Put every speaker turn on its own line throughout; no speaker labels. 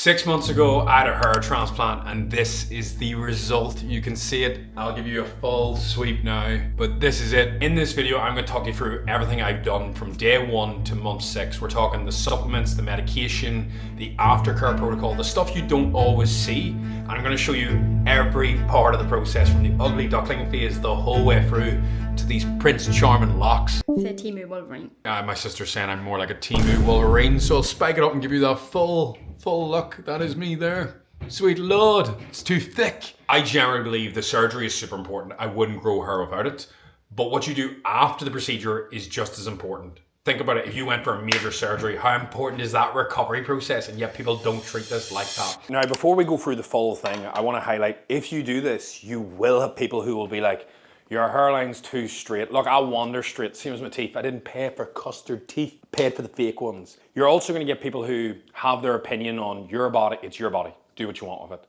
6 months ago, I had a hair transplant and this is the result. You can see it. I'll give you a full sweep now, but this is it. In this video, I'm going to talk you through everything I've done from day 1 to month 6. We're talking the supplements, the medication, the aftercare protocol, the stuff you don't always see. And I'm going to show you every part of the process from the ugly duckling phase the whole way through to these Prince Charming locks.
It's a Timu Wolverine.
My sister's saying I'm more like a Timu Wolverine, so I'll spike it up and give you that full look. That is me there. Sweet Lord, it's too thick. I generally believe the surgery is super important. I wouldn't grow hair without it. But what you do after the procedure is just as important. Think about it, if you went for a major surgery, how important is that recovery process? And yet people don't treat this like that.
Now, before we go through the full thing, I want to highlight, if you do this, you will have people who will be like, your hairline's too straight. Look, I wander straight, same as my teeth. I didn't pay for custard teeth, paid for the fake ones. You're also gonna get people who have their opinion on your body. It's your body, do what you want with it.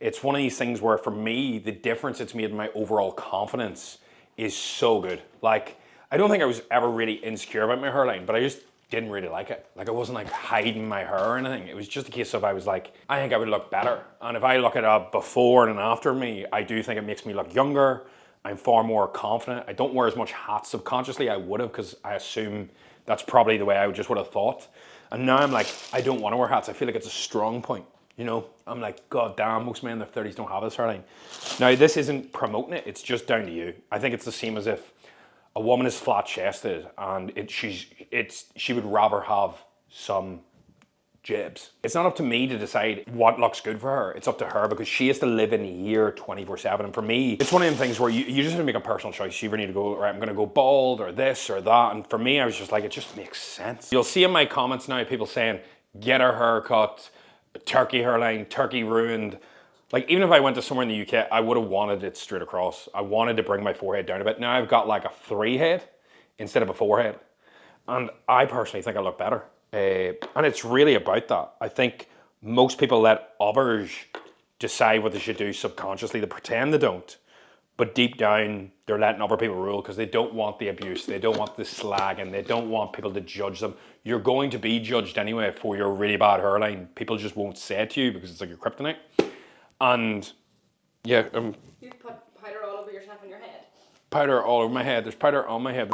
It's one of these things where for me, the difference it's made in my overall confidence is so good. Like, I don't think I was ever really insecure about my hairline, but I just didn't really like it. Like, I wasn't like hiding my hair or anything. It was just a case of I was like, I think I would look better. And if I look at a before and after me, I do think it makes me look younger. I'm far more confident. I don't wear as much hats subconsciously. I would have, because I assume that's probably the way I just would have thought. And now I'm like, I don't want to wear hats. I feel like it's a strong point. You know, I'm like, God damn, most men in their 30s don't have this hairline. Now, this isn't promoting it. It's just down to you. I think it's the same as if a woman is flat chested and she would rather have some jibs. It's not up to me to decide what looks good for her. It's up to her because she has to live in here 24/7. And for me, it's one of them things where you just have to make a personal choice. You either need to go, right, I'm gonna go bald or this or that. And for me, I was just like, it just makes sense. You'll see in my comments now, people saying, get her haircut, turkey hairline, turkey ruined. Like, even if I went to somewhere in the UK, I would have wanted it straight across. I wanted to bring my forehead down a bit. Now I've got like a 3 head instead of a 4 head. And I personally think I look better. And it's really about that. I think most people let others decide what they should do subconsciously. They pretend they don't, but deep down they're letting other people rule because they don't want the abuse, they don't want the slagging, they don't want people to judge them. You're going to be judged anyway for your really bad hairline. People just won't say it to you because it's like your kryptonite. And yeah,
You've put powder all over yourself and your head.
Powder all over my head. There's powder on my head.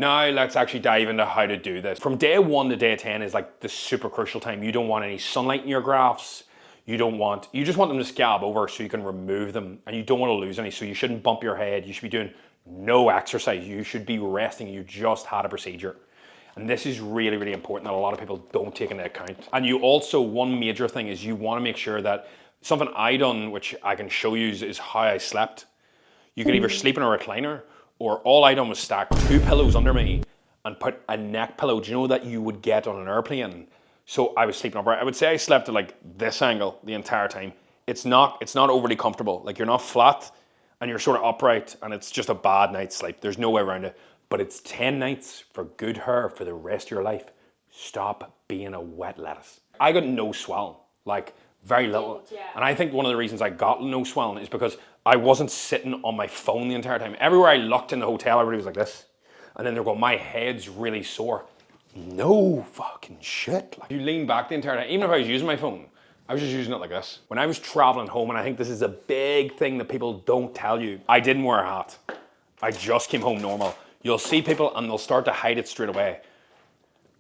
Now let's actually dive into how to do this. From day 1 to day 10 is like the super crucial time. You don't want any sunlight in your grafts. You just want them to scab over so you can remove them, and you don't want to lose any, so you shouldn't bump your head. You should be doing no exercise. You should be resting. You just had a procedure. And this is really, really important that a lot of people don't take into account. And you also, one major thing is you want to make sure that something I done, which I can show you, is how I slept. You can either sleep in a recliner, or all I done was stack 2 pillows under me and put a neck pillow, do you know, that you would get on an airplane? So I was sleeping upright. I would say I slept at like this angle the entire time. It's not overly comfortable. Like, you're not flat and you're sort of upright, and it's just a bad night's sleep. There's no way around it. But it's 10 nights for good hair for the rest of your life. Stop being a wet lettuce. I got no swelling, like very little. Yeah. And I think one of the reasons I got no swelling is because I wasn't sitting on my phone the entire time. Everywhere I looked in the hotel, everybody was like this. And then they're going, my head's really sore. No fucking shit. Like, you lean back the entire time. Even if I was using my phone, I was just using it like this. When I was traveling home, and I think this is a big thing that people don't tell you, I didn't wear a hat. I just came home normal. You'll see people and they'll start to hide it straight away.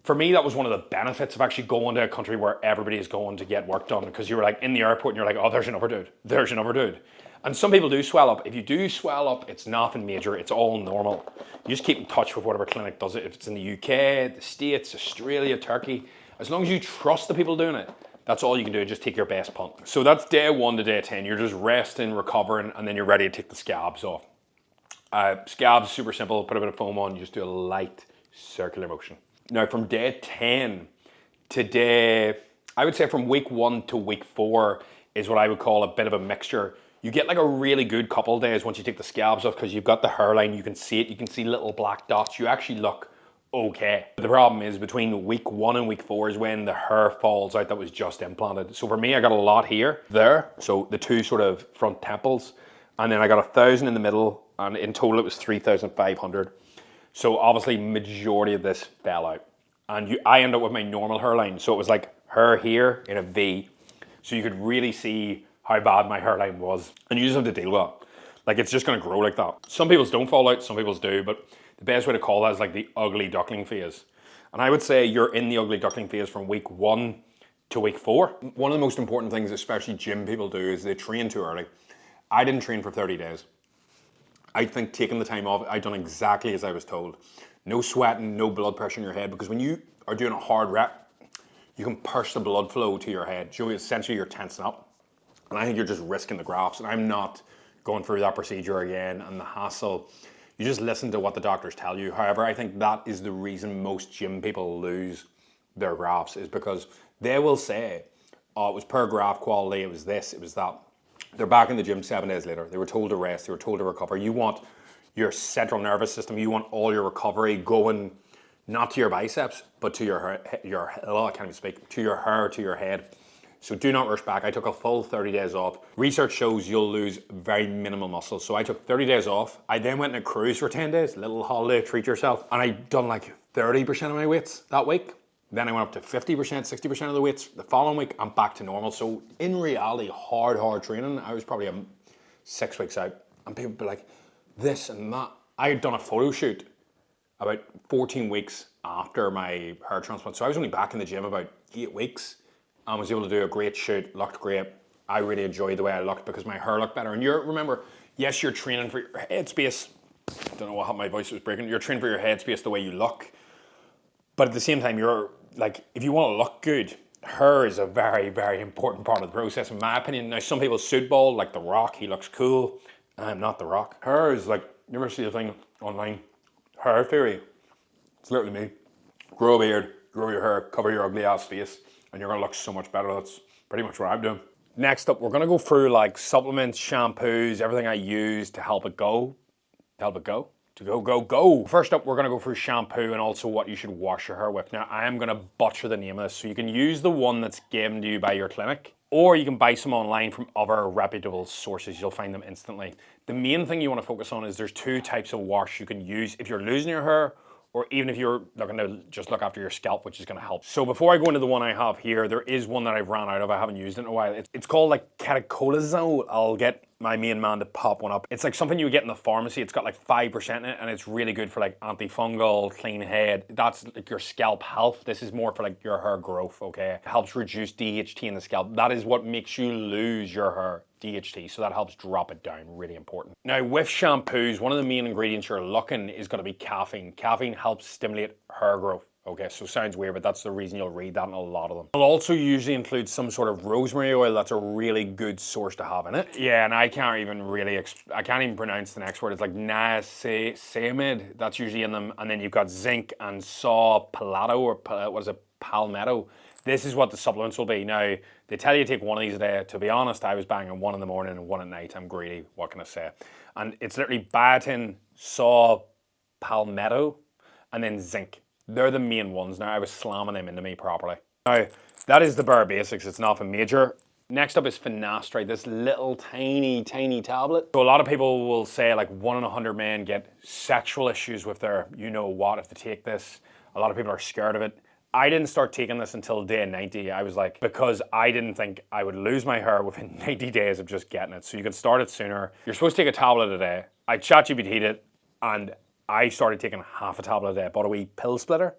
For me, that was one of the benefits of actually going to a country where everybody is going to get work done, because you were like in the airport and you're like, oh, there's another dude. There's another dude. And some people do swell up. If you do swell up, it's nothing major. It's all normal. You just keep in touch with whatever clinic does it. If it's in the UK, the States, Australia, Turkey, as long as you trust the people doing it, that's all you can do. Just take your best punt. So that's day 1 to day 10. You're just resting, recovering, and then you're ready to take the scabs off. Scabs, super simple. Put a bit of foam on. You just do a light circular motion. Now, from day 10 to day, I would say from week 1 to week 4 is what I would call a bit of a mixture. You get like a really good couple of days once you take the scabs off, because you've got the hairline, you can see it, you can see little black dots, you actually look okay. The problem is between week 1 and week 4 is when the hair falls out that was just implanted. So for me, I got a lot here, there, so the 2 sort of front temples, and then I got 1,000 in the middle, and in total it was 3,500. So obviously majority of this fell out. And I end up with my normal hairline. So it was like hair here in a V, So you could really see how bad my hairline was. And you just have to deal with it. Like, it's just gonna grow like that. Some people's don't fall out, some people's do, but the best way to call that is like the ugly duckling phase. And I would say you're in the ugly duckling phase from week 1 to week 4. One of the most important things, especially gym people do, is they train too early. I didn't train for 30 days. I think taking the time off, I'd done exactly as I was told. No sweating, no blood pressure in your head, because when you are doing a hard rep, you can push the blood flow to your head. So essentially you're tensing up. And I think you're just risking the grafts. And I'm not going through that procedure again and the hassle. You just listen to what the doctors tell you. However, I think that is the reason most gym people lose their grafts, is because they will say, oh, it was per graft quality, it was this, it was that. They're back in the gym 7 days later. They were told to rest, they were told to recover. You want your central nervous system, you want all your recovery going not to your biceps, but to I can't even speak, to your hair, to your head. So do not rush back. I took a full 30 days off. Research shows you'll lose very minimal muscle. So I took 30 days off. I then went on a cruise for 10 days, little holiday, treat yourself. And I'd done like 30% of my weights that week. Then I went up to 50%, 60% of the weights. The following week, I'm back to normal. So in reality, hard training, I was probably 6 weeks out. And people would be like, this and that. I had done a photo shoot about 14 weeks after my hair transplant. So I was only back in the gym about 8 weeks. I was able to do a great shoot, looked great. I really enjoyed the way I looked because my hair looked better. And remember, yes, you're training for your headspace. I don't know what my voice was breaking. You're training for your headspace the way you look. But at the same time, you're like, if you want to look good, hair is a very important part of the process, in my opinion. Now, some people suit bald, like The Rock, he looks cool. I'm not The Rock. Hair is like, you ever see the thing online? Hair theory. It's literally me. Grow a beard, grow your hair, cover your ugly ass face, and you're gonna look so much better. That's pretty much what I'm doing. Next up, we're gonna go through like supplements, shampoos, everything I use to help it go. Go. First up, we're gonna go through shampoo and also what you should wash your hair with. Now, I am gonna butcher the name of this, so you can use the one that's given to you by your clinic, or you can buy some online from other reputable sources. You'll find them instantly. The main thing you wanna focus on is there's 2 types of wash you can use if you're losing your hair, or even if you're looking to just look after your scalp, which is gonna help. So before I go into the one I have here, there is one that I've ran out of. I haven't used it in a while. It's called like ketoconazole. I'll get my main man to pop one up. It's like something you would get in the pharmacy. It's got like 5% in it, and it's really good for like antifungal, clean head. That's like your scalp health. This is more for like your hair growth, okay? It helps reduce DHT in the scalp. That is what makes you lose your hair. DHT, so that helps drop it down, really important. Now with shampoos, one of the main ingredients you're looking is going to be caffeine. Caffeine helps stimulate hair growth. Okay, so sounds weird, but that's the reason you'll read that in a lot of them. It'll also usually include some sort of rosemary oil. That's a really good source to have in it. Yeah, and I can't even pronounce the next word. It's like niacinamide. That's usually in them. And then you've got zinc and saw palmetto, or what is it, palmetto. This is what the supplements will be. Now, they tell you to take one of these a day. To be honest, I was banging one in the morning and one at night. I'm greedy, what can I say? And it's literally biotin, saw, palmetto, and then zinc. They're the main ones. Now, I was slamming them into me properly. Now, that is the bare basics. It's nothing major. Next up is Finasteride, this little tiny tablet. So a lot of people will say like 1 in 100 men get sexual issues with their you-know-what if they take this. A lot of people are scared of it. I didn't start taking this until day 90. I was like, because I didn't think I would lose my hair within 90 days of just getting it. So you can start it sooner. You're supposed to take a tablet a day. I ChatGPT'd it, and I started taking half a tablet a day. Bought a wee pill splitter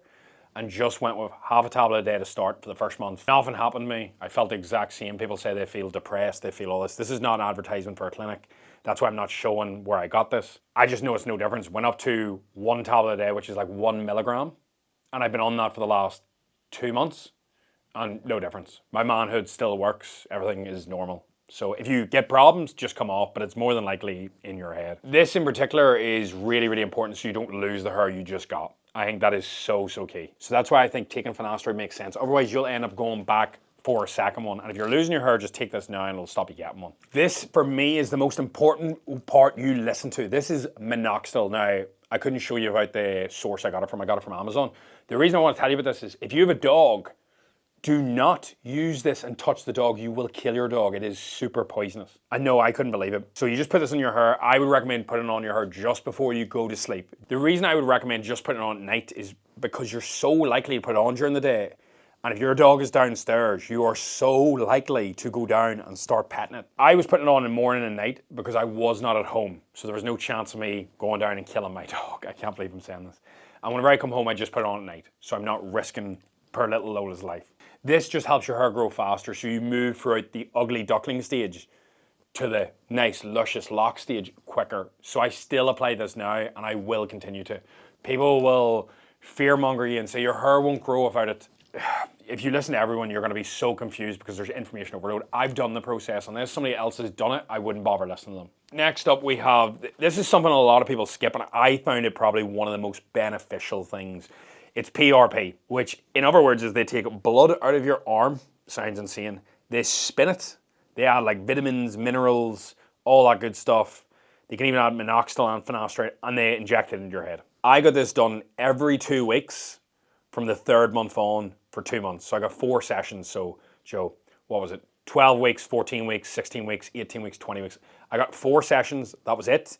and just went with half a tablet a day to start for the first month. Nothing happened to me. I felt the exact same. People say they feel depressed, they feel all this. This is not an advertisement for a clinic. That's why I'm not showing where I got this. I just know it's no difference. Went up to 1 tablet a day, which is like 1 milligram. And I've been on that for the last 2 months, and no difference. My manhood still works. Everything is normal. So if you get problems, just come off, but it's more than likely in your head. This in particular is really important so you don't lose the hair you just got. I think that is so key. So that's why I think taking Finasteride makes sense. Otherwise, you'll end up going back for a second one. And if you're losing your hair, just take this now and it'll stop you getting one. This, for me, is the most important part you listen to. This is Minoxidil. Now, I couldn't show you about the source I got it from. I got it from Amazon. The reason I want to tell you about this is if you have a dog, do not use this and touch the dog. You will kill your dog. It is super poisonous. I know, I couldn't believe it. So you just put this on your hair. I would recommend putting it on your hair just before you go to sleep. The reason I would recommend just putting it on at night is because you're so likely to put it on during the day. And if your dog is downstairs, you are so likely to go down and start petting it. I was putting it on in the morning and night because I was not at home. So there was no chance of me going down and killing my dog. I can't believe I'm saying this. And whenever I come home, I just put it on at night. So I'm not risking poor little Lola's life. This just helps your hair grow faster. So you move throughout the ugly duckling stage to the nice, luscious lock stage quicker. So I still apply this now and I will continue to. People will fearmonger you and say your hair won't grow without it. If you listen to everyone, you're going to be so confused because there's information overload. I've done the process, and if somebody else has done it, I wouldn't bother listening to them. Next up, we have, this is something a lot of people skip, and I found it probably one of the most beneficial things. It's PRP, which in other words is they take blood out of your arm, sounds insane, they spin it, they add like vitamins, minerals, all that good stuff. They can even add Minoxidil and Finasteride, and they inject it into your head. I got this done every 2 weeks from the 3rd month on for 2 months. So I got 4 sessions. So, Joe, what was it? 12 weeks, 14 weeks, 16 weeks, 18 weeks, 20 weeks. I got 4 sessions. That was it.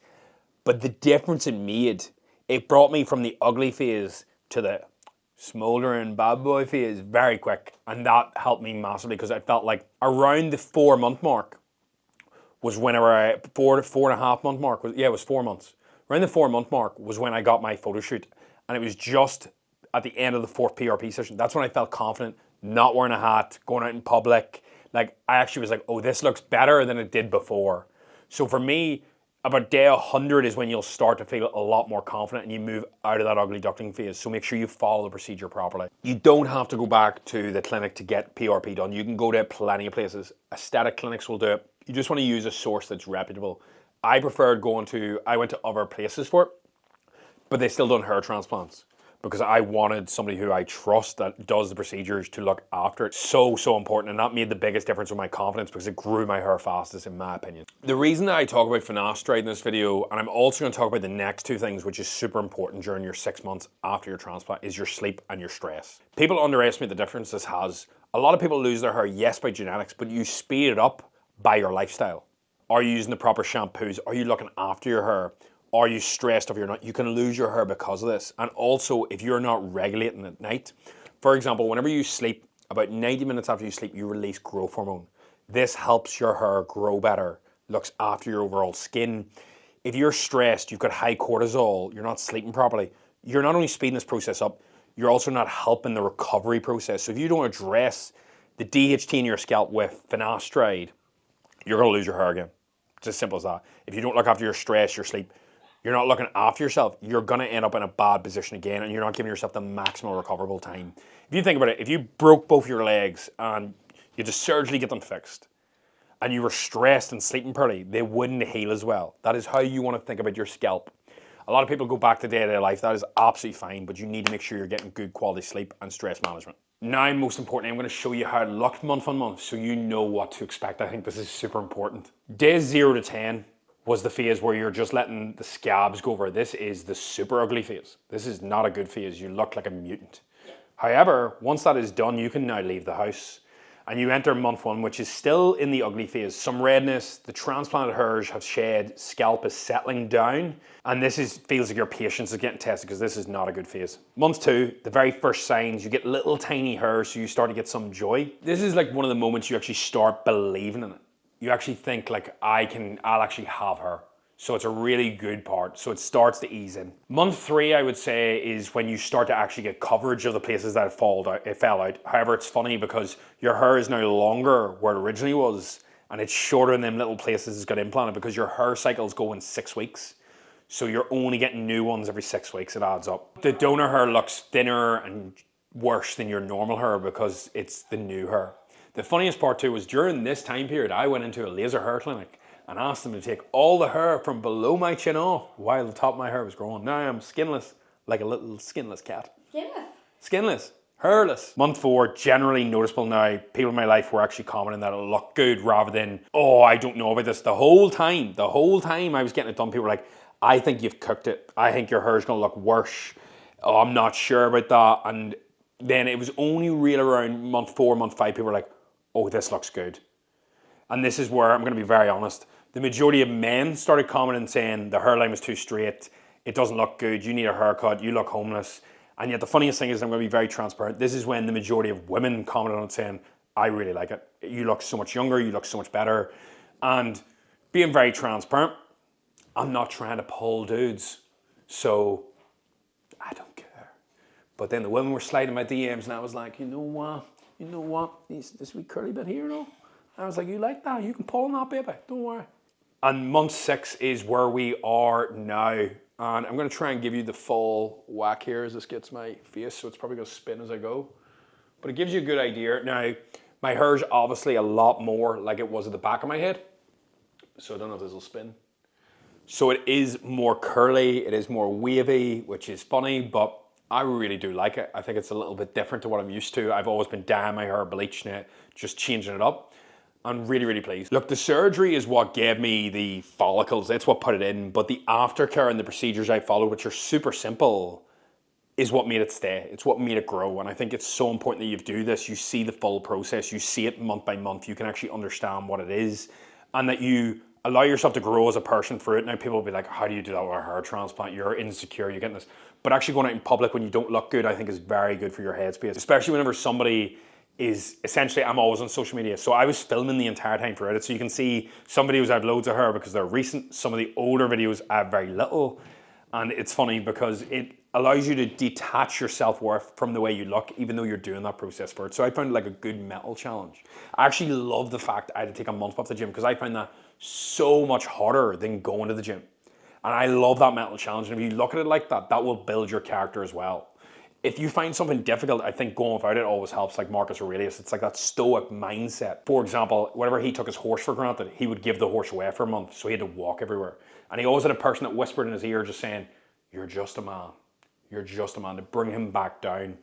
But the difference it made, it brought me from the ugly phase to the smoldering bad boy phase very quick. And that helped me massively because I felt like around the 4 month mark was whenever I, 4.5 month mark, it was 4 months. Around the 4 month mark was when I got my photo shoot. And it was just at the end of the 4th PRP session. That's when I felt confident, not wearing a hat, going out in public. Like, I actually was like, oh, this looks better than it did before. So for me, about day 100 is when you'll start to feel a lot more confident and you move out of that ugly duckling phase. So make sure you follow the procedure properly. You don't have to go back to the clinic to get PRP done. You can go to plenty of places. Aesthetic clinics will do it. You just want to use a source that's reputable. I preferred I went to other places for it, but they still done hair transplants, because I wanted somebody who I trust that does the procedures to look after it. So important, and that made the biggest difference with my confidence because it grew my hair fastest, in my opinion. The reason that I talk about finasteride in this video, and I'm also going to talk about the next 2 things, which is super important during your 6 months after your transplant, is your sleep and your stress. People underestimate the difference this has. A lot of people lose their hair, yes, by genetics, but you speed it up by your lifestyle. Are you using the proper shampoos? Are you looking after your hair? Are you stressed if you're not? You can lose your hair because of this. And also, if you're not regulating at night, for example, whenever you sleep, about 90 minutes after you sleep, you release growth hormone. This helps your hair grow better, looks after your overall skin. If you're stressed, you've got high cortisol, you're not sleeping properly, you're not only speeding this process up, you're also not helping the recovery process. So if you don't address the DHT in your scalp with finasteride, you're going to lose your hair again. It's as simple as that. If you don't look after your stress, your sleep, you're not looking after yourself, you're going to end up in a bad position again, and you're not giving yourself the maximal recoverable time. If you think about it, if you broke both your legs and you just surgically get them fixed, and you were stressed and sleeping poorly, they wouldn't heal as well. That is how you want to think about your scalp. A lot of people go back to day-to-day life. That is absolutely fine, but you need to make sure you're getting good quality sleep and stress management. Now, most importantly, I'm going to show you how it looked month on month so you know what to expect. I think this is super important. Days 0 to 10 was the phase where you're just letting the scabs go over. This is the super ugly phase. This is not a good phase. You look like a mutant. However, once that is done, you can now leave the house and you enter month 1, which is still in the ugly phase. Some redness, the transplanted hairs have shed, scalp is settling down, and feels like your patience is getting tested because this is not a good phase. Month 2, the very first signs, you get little tiny hairs, so you start to get some joy. This is like one of the moments you actually start believing in it. You actually think like, I'll actually have her. So it's a really good part. So it starts to ease in. Month 3, I would say, is when you start to actually get coverage of the places that it fell out. However, it's funny because your hair is now longer where it originally was, and it's shorter in them little places it's got implanted because your hair cycles go in 6 weeks. So you're only getting new ones every 6 weeks. It adds up. The donor hair looks thinner and worse than your normal hair because it's the new hair. The funniest part too was during this time period, I went into a laser hair clinic and asked them to take all the hair from below my chin off while the top of my hair was growing. Now I'm skinless, like a little skinless cat.
Skinless?
Skinless, hairless. Month 4, generally noticeable now. People in my life were actually commenting that it looked good rather than, oh, I don't know about this. The whole time I was getting it done, people were like, I think you've cooked it. I think your hair's gonna look worse. Oh, I'm not sure about that. And then it was only really around month 4, month 5, people were like, oh, this looks good. And this is where I'm going to be very honest. The majority of men started commenting saying the hairline was too straight, it doesn't look good, you need a haircut, you look homeless. And yet the funniest thing is, I'm going to be very transparent, this is when the majority of women commented on it saying, I really like it. You look so much younger, you look so much better. And being very transparent, I'm not trying to pull dudes, so I don't care. But then the women were sliding my DMs and I was like, you know what, this wee curly bit here, though. I was like, you like that? You can pull on that, baby, don't worry. And month 6 is where we are now. And I'm gonna try and give you the full whack here as this gets my face, so it's probably gonna spin as I go. But it gives you a good idea. Now, my hair's obviously a lot more like it was at the back of my head. So I don't know if this will spin. So it is more curly, it is more wavy, which is funny, but I really do like it. I think it's a little bit different to what I'm used to. I've always been dyeing my hair, bleaching it, just changing it up. I'm really, really pleased. Look, the surgery is what gave me the follicles. It's what put it in. But the aftercare and the procedures I followed, which are super simple, is what made it stay. It's what made it grow. And I think it's so important that you do this. You see the full process. You see it month by month. You can actually understand what it is. And that you allow yourself to grow as a person through it. Now people will be like, how do you do that with a hair transplant? You're insecure, you're getting this. But actually going out in public when you don't look good, I think is very good for your headspace. Especially whenever somebody is essentially, I'm always on social media. So I was filming the entire time throughout it. So you can see some videos I have loads of hair because they're recent. Some of the older videos I have very little. And it's funny because it allows you to detach your self-worth from the way you look, even though you're doing that process for it. So I found it like a good mental challenge. I actually love the fact I had to take a month off the gym because I found that so much harder than going to the gym. And I love that mental challenge. And if you look at it like that, that will build your character as well. If you find something difficult, I think going without it always helps, like Marcus Aurelius. It's like that stoic mindset. For example, whenever he took his horse for granted, he would give the horse away for a month, so he had to walk everywhere. And he always had a person that whispered in his ear just saying, you're just a man. You're just a man, to bring him back down.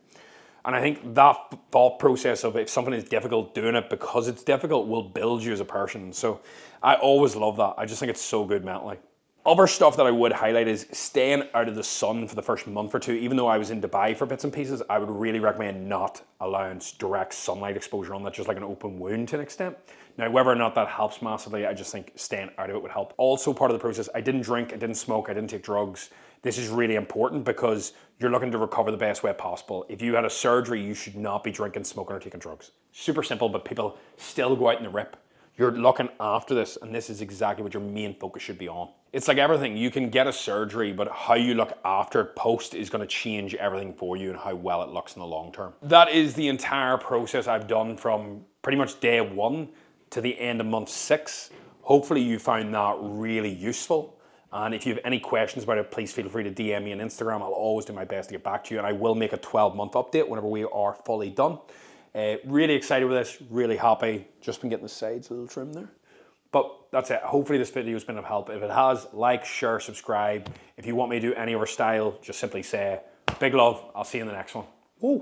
And I think that thought process of if something is difficult, doing it because it's difficult will build you as a person. So I always love that. I just think it's so good mentally. Other stuff that I would highlight is staying out of the sun for the first month or two. Even though I was in Dubai for bits and pieces, I would really recommend not allowing direct sunlight exposure on that, just like an open wound to an extent. Now, whether or not that helps massively, I just think staying out of it would help. Also part of the process, I didn't drink, I didn't smoke, I didn't take drugs. This is really important because you're looking to recover the best way possible. If you had a surgery, you should not be drinking, smoking, or taking drugs. Super simple, but people still go out in the rip. You're looking after this, and this is exactly what your main focus should be on. It's like everything. You can get a surgery, but how you look after it post is going to change everything for you and how well it looks in the long term. That is the entire process I've done from pretty much day 1 to the end of month 6. Hopefully you found that really useful. And if you have any questions about it, please feel free to DM me on Instagram. I'll always do my best to get back to you, and I will make a 12-month update whenever we are fully done. Really excited with this, really happy. Just been getting the sides a little trim there. But that's it. Hopefully this video has been of help. If it has, like, share, subscribe. If you want me to do any other style, just simply say, big love. I'll see you in the next one. Woo.